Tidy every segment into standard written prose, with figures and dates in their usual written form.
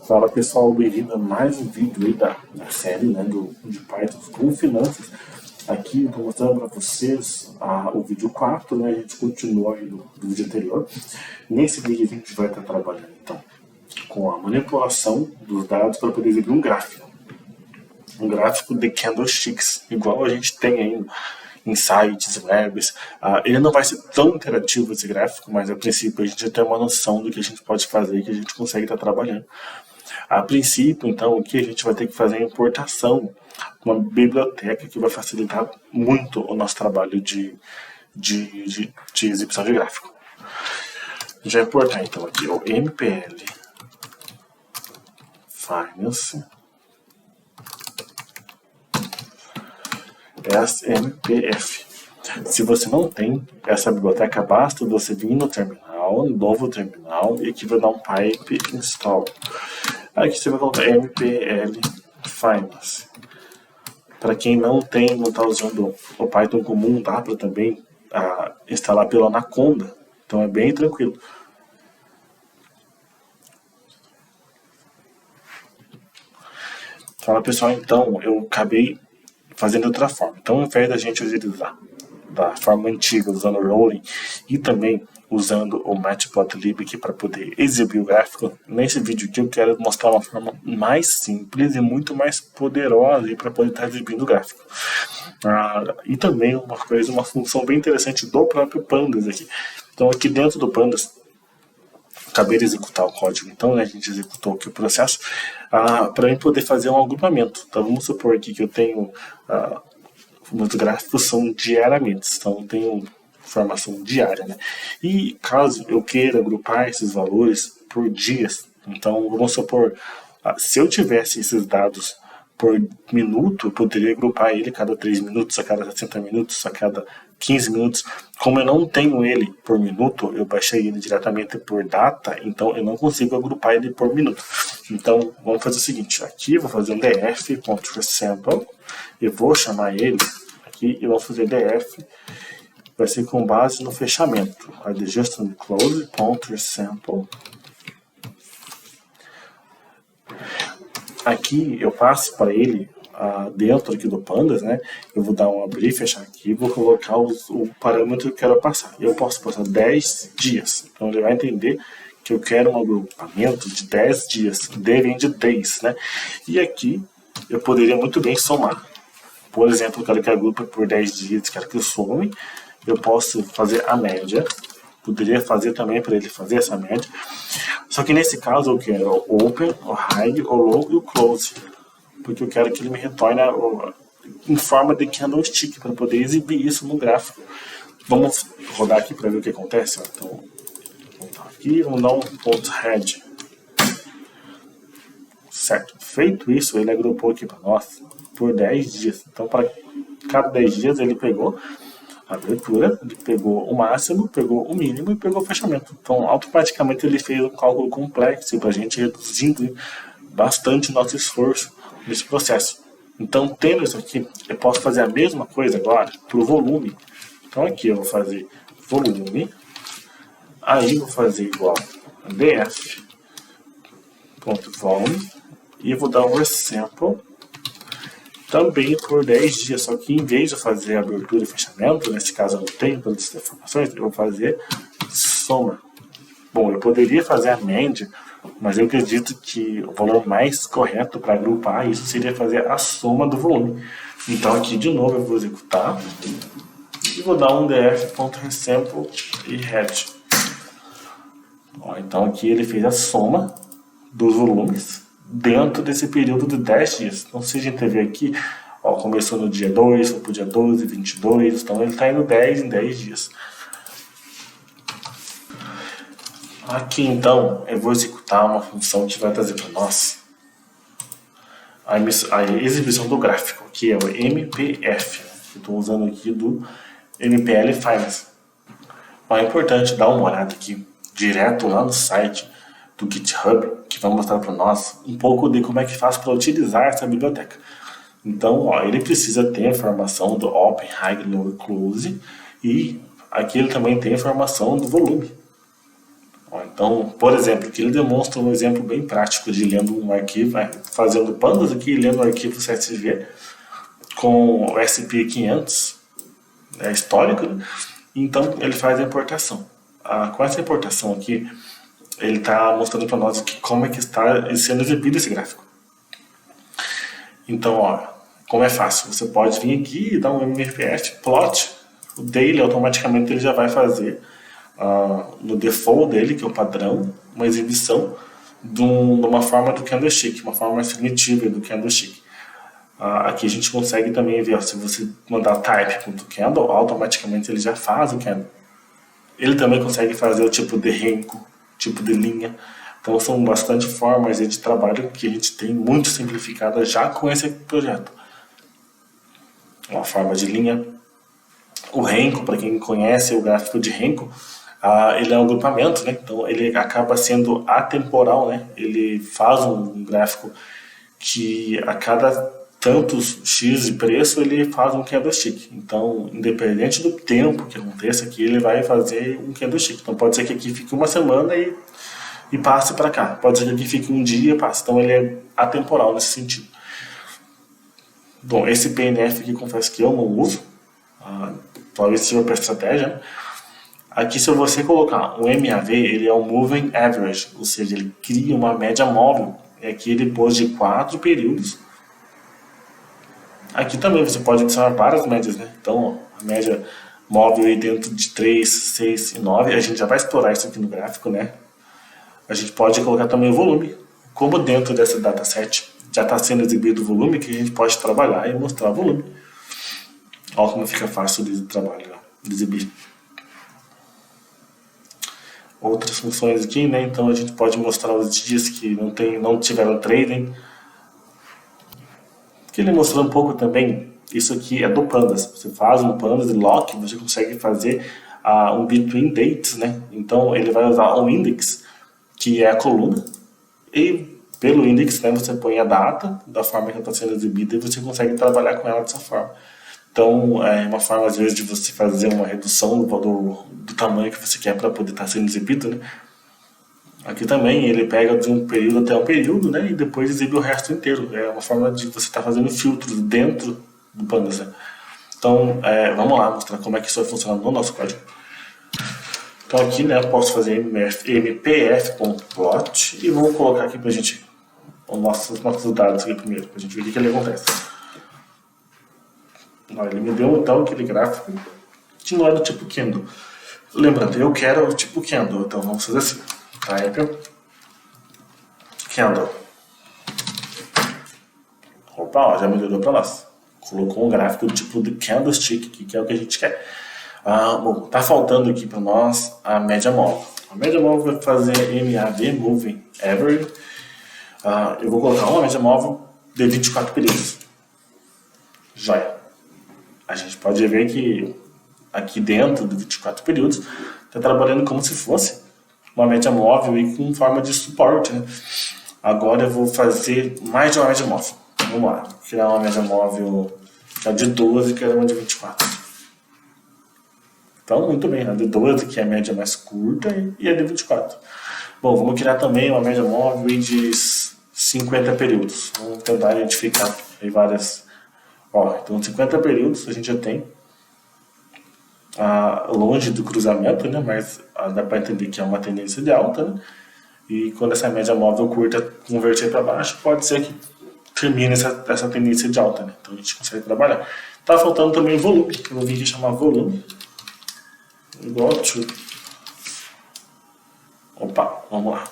Fala pessoal, bem-vindo a mais um vídeo aí da série de Python com finanças. Aqui eu estou mostrando para vocês o vídeo 4, né? A gente continua aí do vídeo anterior. Nesse vídeo a gente vai estar trabalhando então com a manipulação dos dados para poder exibir um gráfico. Um gráfico de candlesticks, igual a gente tem aí em sites, webs. Ele não vai ser tão interativo esse gráfico, mas a princípio a gente já tem uma noção do que a gente pode fazer e que a gente consegue estar trabalhando. A princípio, então, aqui a gente vai ter que fazer a importação de uma biblioteca que vai facilitar muito o nosso trabalho de exibição de gráfico. A gente vai importar, então, aqui o MPL Finance SMPF. Se você não tem essa biblioteca, basta você vir no terminal, no novo terminal, e aqui vai dar um pipe install. Aqui você vai colocar MPL Finance. Para quem não está usando o Python comum, dá para também instalar pelo Anaconda. Então é bem tranquilo. Fala pessoal, então eu acabei fazendo de outra forma. Então, ao invés da gente utilizar da forma antiga, usando o rolling e também usando o Matplotlib aqui para poder exibir o gráfico, nesse vídeo aqui eu quero mostrar uma forma mais simples e muito mais poderosa para poder estar exibindo o gráfico. E também uma função bem interessante do próprio Pandas aqui. Então, aqui dentro do Pandas, acabei de executar o código, então, né, a gente executou aqui o processo para eu poder fazer um agrupamento. Então, vamos supor aqui que eu tenho meus gráficos são diariamente, então eu tenho informação diária, né? E caso eu queira agrupar esses valores por dias, então vamos supor, se eu tivesse esses dados por minuto, eu poderia agrupar ele a cada 3 minutos, a cada 60 minutos, a cada 15 minutos. Como eu não tenho ele por minuto, eu baixei ele diretamente por data, então eu não consigo agrupar ele por minuto. Então vamos fazer o seguinte, aqui eu vou fazer um df.resample, eu vou chamar ele aqui e vou fazer df, vai ser com base no fechamento, just close.resample. Aqui eu passo para ele dentro aqui do Pandas, né? Eu vou dar um abrir e fechar aqui, vou colocar o parâmetro que eu quero passar. Eu posso passar 10 dias. Então ele vai entender que eu quero um agrupamento de 10 dias, D vem de days, né? E aqui eu poderia muito bem somar. Por exemplo, eu quero que agrupe por 10 dias, quero que some. Eu posso fazer a média. Poderia fazer também para ele fazer essa média. Só que nesse caso eu quero o open, o hide, o low e o close. Porque eu quero que ele me retorne em forma de candlestick para poder exibir isso no gráfico. Vamos rodar aqui para ver o que acontece. Então, vamos aqui, vamos dar um ponto head. Certo. Feito isso, ele agrupou aqui para nós por 10 dias. Então, para cada 10 dias ele pegou a abertura, ele pegou o máximo, pegou o mínimo e pegou o fechamento. Então, automaticamente ele fez um cálculo complexo para a gente, reduzindo bastante nosso esforço nesse processo. Então, tendo isso aqui, eu posso fazer a mesma coisa agora para o volume. Então, aqui eu vou fazer volume, aí vou fazer igual a df.volume e vou dar um resample também por 10 dias, só que em vez de fazer abertura e fechamento, nesse caso eu não tenho todas essas informações, eu vou fazer soma. Bom, eu poderia fazer a média, mas eu acredito que o valor mais correto para agrupar isso seria fazer a soma do volume. Então aqui de novo eu vou executar e vou dar um df.resample e head. Então aqui ele fez a soma dos volumes dentro desse período de 10 dias. Então, se a gente ver aqui, começou no dia 2, foi para o dia 12, 22, então ele está indo 10 em 10 dias. Aqui, então, eu vou executar uma função que vai trazer para nós a exibição do gráfico, que é o MPF. Eu estou usando aqui do MPL Finance. É importante dar uma olhada aqui, direto lá no site do GitHub, que vai mostrar para nós um pouco de como é que faz para utilizar essa biblioteca. Então, ele precisa ter a informação do Open, Hide, Low e Close, e aqui ele também tem a informação do volume. Então, por exemplo, aqui ele demonstra um exemplo bem prático de lendo um arquivo, fazendo pandas aqui, lendo um arquivo CSV com o SP500, histórico, né? Então ele faz a importação. Com essa importação aqui, ele está mostrando para nós aqui como é que está sendo exibido esse gráfico. Então, ó, como é fácil, você pode vir aqui e dar um MFF plot, o daily automaticamente ele já vai fazer no default dele, que é o padrão, uma exibição de uma forma do candlestick, uma forma mais primitiva do candlestick. Aqui a gente consegue também ver, ó, se você mandar type.candle, automaticamente ele já faz o candle. Ele também consegue fazer o tipo de renko, tipo de linha. Então são bastante formas de trabalho que a gente tem muito simplificada já com esse projeto. Uma forma de linha. O renko, para quem conhece o gráfico de renko, ele é um agrupamento, né? Então ele acaba sendo atemporal, né? Ele faz um gráfico que a cada tantos X de preço ele faz um candlestick. Então, independente do tempo que aconteça aqui, ele vai fazer um candlestick. Então pode ser que aqui fique uma semana e passe para cá. Pode ser que aqui fique um dia e passe. Então ele é atemporal nesse sentido. Bom, esse PNF aqui confesso que eu não uso. Talvez sirva para estratégia. Aqui, se você colocar um MAV, ele é um Moving Average, ou seja, ele cria uma média móvel. E aqui ele pôs de 4 períodos. Aqui também você pode adicionar várias médias, né? Então, a média móvel aí dentro de 3, 6 e 9, a gente já vai explorar isso aqui no gráfico, né? A gente pode colocar também o volume. Como dentro dessa dataset já está sendo exibido o volume, que a gente pode trabalhar e mostrar o volume. Olha como fica fácil de trabalhar, de exibir. Outras funções aqui, né? Então a gente pode mostrar os dias que não tiveram trading. Aqui ele mostrou um pouco também, isso aqui é do Pandas. Você faz um Pandas de lock, você consegue fazer um between dates, né? Então ele vai usar um index, que é a coluna, e pelo index, né, você põe a data da forma que ela está sendo exibida e você consegue trabalhar com ela dessa forma. Então, é uma forma, às vezes, de você fazer uma redução do tamanho que você quer para poder estar sendo exibido, né? Aqui também ele pega de um período até um período, né? E depois exibe o resto inteiro. É uma forma de você estar fazendo filtros dentro do Pandas, né? Então, vamos lá mostrar como é que isso vai funcionar no nosso código. Então aqui, né, eu posso fazer mpf.plot e vou colocar aqui pra gente os nossos dados aqui primeiro, pra gente ver o que ele acontece. Ele me deu então aquele gráfico que não é do tipo candle. Lembrando, eu quero o tipo candle, então vamos fazer assim. Type candle. Opa, ó, já melhorou para nós. Colocou um gráfico do tipo de candlestick, que é o que a gente quer. Bom, tá faltando aqui para nós a média móvel. A média móvel vai fazer MAV, Moving Average. Eu vou colocar uma média móvel de 24 períodos. Joia. A gente pode ver que aqui dentro de 24 períodos está trabalhando como se fosse uma média móvel e com forma de suporte, né? Agora eu vou fazer mais de uma média móvel. Vamos lá, vou criar uma média móvel que é de 12, que é uma de 24. Então, muito bem, a de 12, que é a média mais curta, e a de 24. Bom, vamos criar também uma média móvel de 50 períodos. Vamos tentar identificar aí várias. Então 50 períodos a gente já tem longe do cruzamento, né? Mas dá para entender que é uma tendência de alta, né? E quando essa média móvel curta converter para baixo, pode ser que termine essa tendência de alta, né? Então a gente consegue trabalhar. Tá faltando também o volume, que eu vim aqui chamar volume. Igual to. Opa, vamos lá.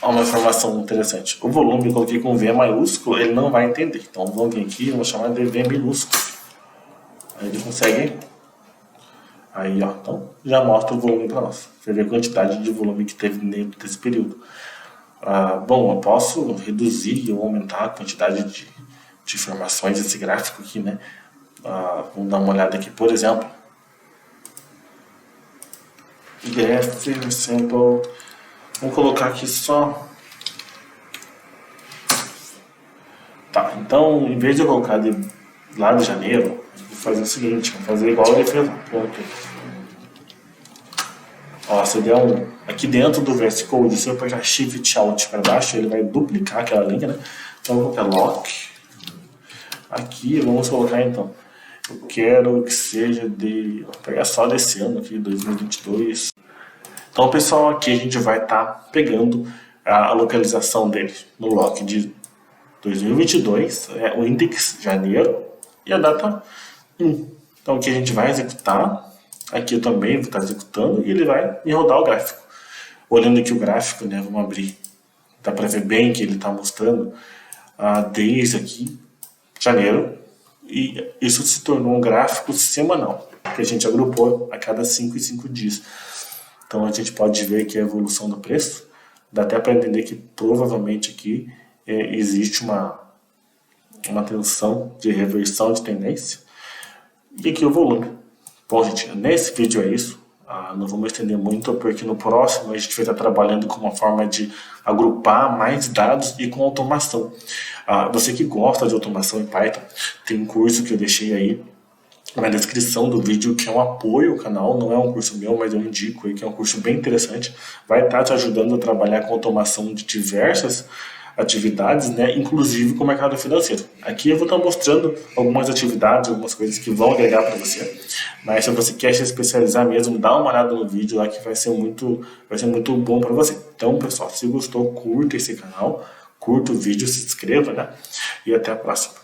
Olha uma informação interessante. O volume eu coloquei com V maiúsculo, ele não vai entender. Então vamos vir aqui, vamos chamar de V minúsculo. Aí ele consegue. Aí, ó, então já mostra o volume para nós. Você vê a quantidade de volume que teve dentro desse período. Bom, eu posso reduzir ou aumentar a quantidade de informações desse gráfico aqui, né? Vamos dar uma olhada aqui, por exemplo. Graph sample. Vamos colocar aqui só. Tá, então em vez de eu colocar lá de janeiro, vou fazer o seguinte, vou fazer igual ele fez lá. Pronto. Ó, se der aqui dentro do VS Code, se eu apertar Shift Alt para baixo, ele vai duplicar aquela linha, né? Então eu vou colocar lock. Aqui vamos colocar então. Eu quero que seja vou pegar só desse ano aqui, 2022. Então, pessoal, aqui a gente vai estar pegando a localização dele no lock de 2022, o index janeiro e a data 1. Então, aqui a gente vai executar. Aqui eu também vou estar executando e ele vai me rodar o gráfico. Olhando aqui o gráfico, né, vamos abrir. Dá para ver bem que ele está mostrando desde aqui, janeiro, e isso se tornou um gráfico semanal, que a gente agrupou a cada 5 em 5 dias. Então a gente pode ver aqui a evolução do preço. Dá até para entender que provavelmente aqui existe uma tensão de reversão de tendência. E aqui o volume. Bom, gente, nesse vídeo é isso. Não vamos estender muito, porque no próximo a gente vai estar trabalhando com uma forma de agrupar mais dados e com automação. Você que gosta de automação em Python, tem um curso que eu deixei aí na descrição do vídeo, que é um apoio ao canal, não é um curso meu, mas eu indico aí, que é um curso bem interessante, vai estar te ajudando a trabalhar com automação de diversas atividades, né, inclusive com o mercado financeiro. Aqui eu vou estar mostrando algumas atividades, algumas coisas que vão agregar para você, mas se você quer se especializar mesmo, dá uma olhada no vídeo lá que vai ser muito bom para você. Então, pessoal, se gostou, curta esse canal, curta o vídeo, se inscreva, né, e até a próxima.